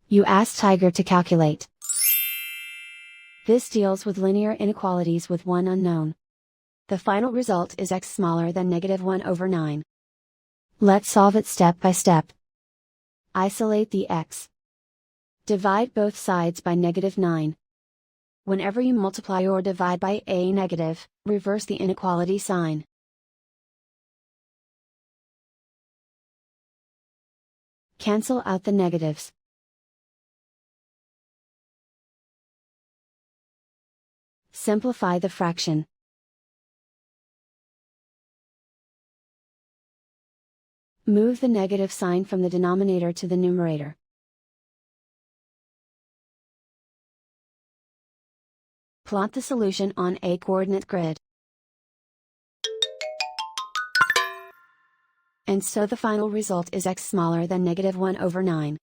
You ask Tiger to calculate. This deals with linear inequalities with one unknown. The final result is x smaller than -1/9. Let's solve it step by step. Isolate the x. Divide both sides by -9. Whenever you multiply or divide by a negative, reverse the inequality sign. Cancel out the negatives. Simplify the fraction. Move the negative sign from the denominator to the numerator. Plot the solution on a coordinate grid. And so the final result is x smaller than -1/9.